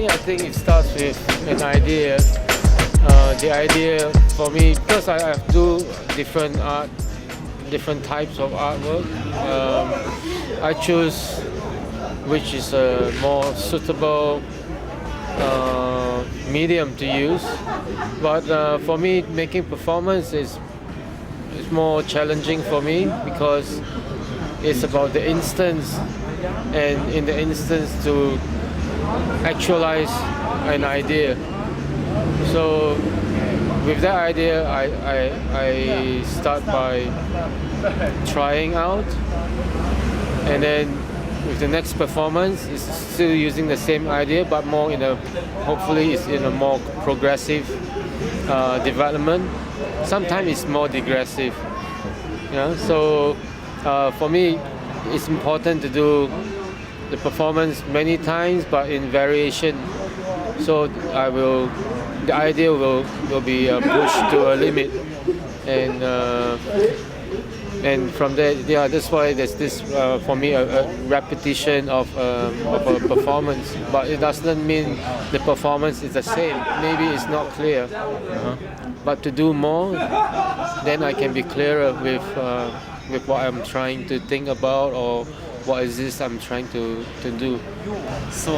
I think it starts with an idea. The idea for me, because I do different types of artwork, I choose which is a more suitable medium to use. But for me, making performance is more challenging for me because it's about the instance, and in the instance to actualize an idea. So with that idea, I start by trying out, and then with the next performance, it's still using the same idea, but more hopefully it's in a more progressive development. Sometimes it's more digressive. So for me, it's important to do the performance many times, but in variation. So the idea will be pushed to a limit, and from there, that's why there's this for me a repetition of a performance. But it doesn't mean the performance is the same. Maybe it's not clear. But to do more, then I can be clearer with what I'm trying to think about, or what is this I'm trying to do. So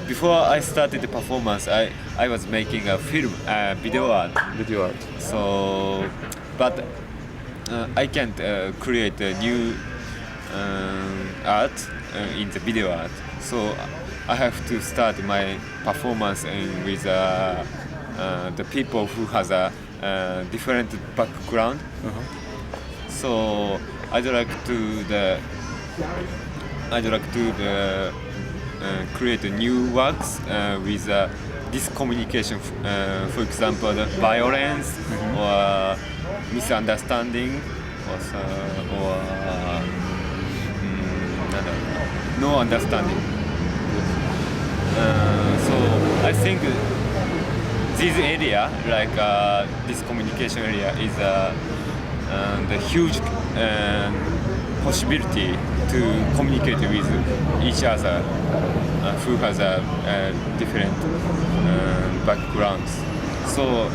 before I started the performance, I was making a film, video art. Video art. So, but I can't create a new art in the video art. So I have to start my performance with the people who has a different background. So I'd like to create new works with this communication. For example, the violence or misunderstanding, or no understanding. So I think this area, like this communication area, is the huge possibility to communicate with each other who has different backgrounds. So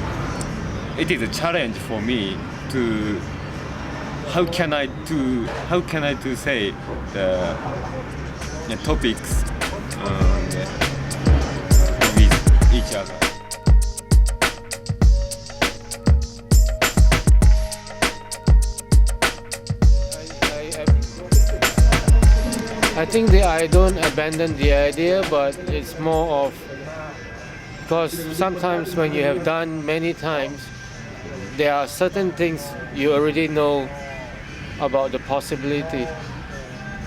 it is a challenge for me to how can I to say the topics with each other. I think that I don't abandon the idea, but it's more of, because sometimes when you have done many times, there are certain things you already know about the possibility,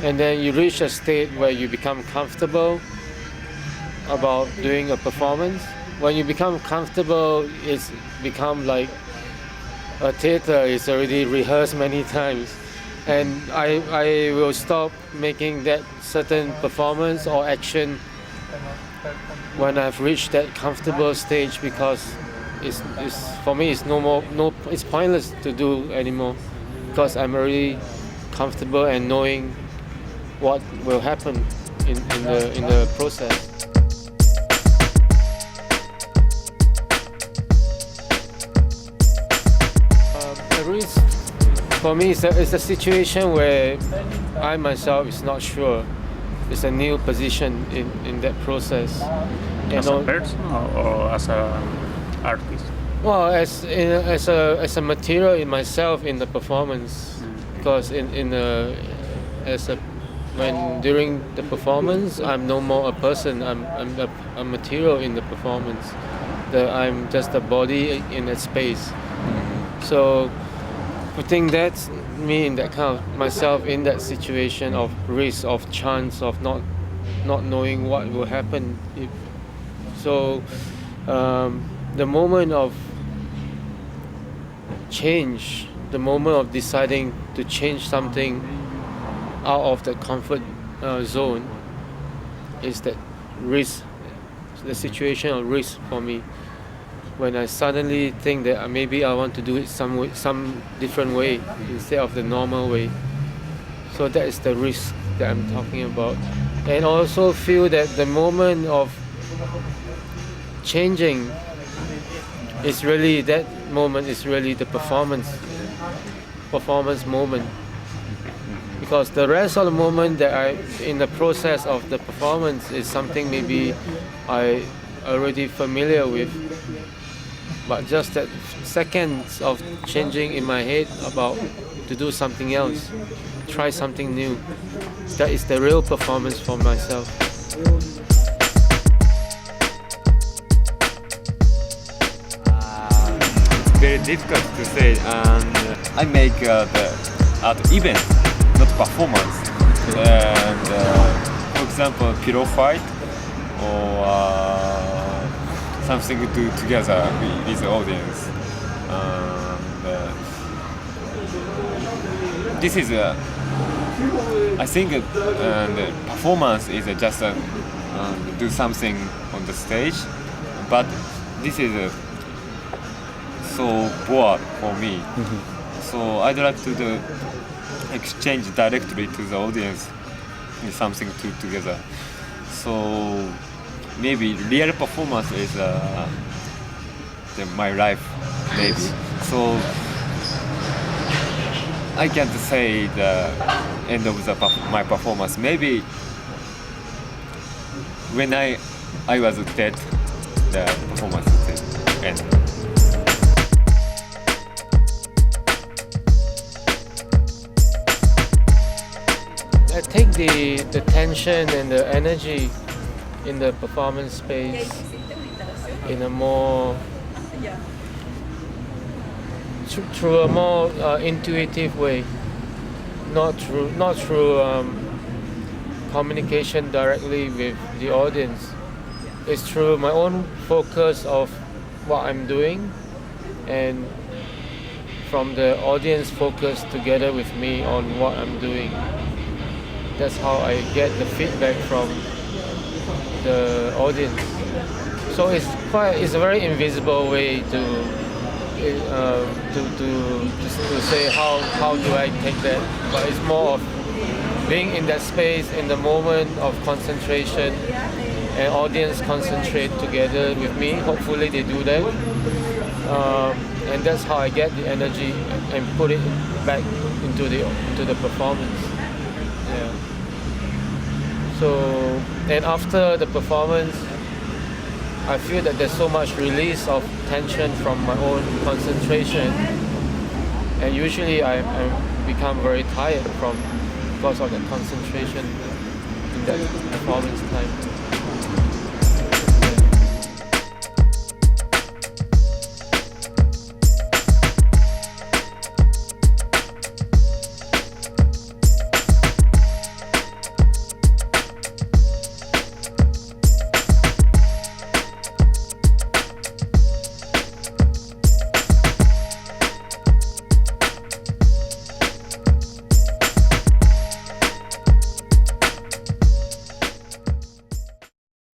and then you reach a state where you become comfortable about doing a performance. When you become comfortable, it's become like a theater. It's already rehearsed many times. And I will stop making that certain performance or action when I've reached that comfortable stage, because it's for me it's pointless to do anymore, because I'm already comfortable and knowing what will happen in the process. The risk for me, it's a situation where I myself is not sure. It's a new position in that process. As a person or as an artist? Well, as a material in myself in the performance, because when during the performance, I'm no more a person. I'm a material in the performance. I'm just a body in a space. So putting that me in that kind of myself in that situation of risk, of chance, of not knowing what will happen. So the moment of change, the moment of deciding to change something out of the comfort zone, is that risk, the situation of risk for me. When I suddenly think that maybe I want to do it some different way instead of the normal way. So that is the risk that I'm talking about. and also feel that the moment of changing is really that moment is really the performance moment, because the rest of the moment that I in the process of the performance is something maybe I already familiar with, but just that seconds of changing in my head about to do something else, try something new, that is the real performance for myself. It's very difficult to say, and I make the art event, not performance. And for example, pillow fight or something to do together with the audience. This is I think the performance is just do something on the stage, but this is so bored for me. So I'd like to do exchange directly to the audience with something together. So maybe real performance is my life, maybe. So I can't say the end of my performance. Maybe when I was dead, the performance is end. I take the tension and the energy in the performance space in a more through a more intuitive way, not through communication directly with the audience. It's through my own focus of what I'm doing, and from the audience focus together with me on what I'm doing. That's how I get the feedback from the audience. So it's a very invisible way to say how do I take that, but it's more of being in that space in the moment of concentration, and audience concentrate together with me. Hopefully they do that, and that's how I get the energy and put it back into the performance. Yeah. So, and after the performance, I feel that there's so much release of tension from my own concentration, and usually I become very tired because of the concentration in that performance time.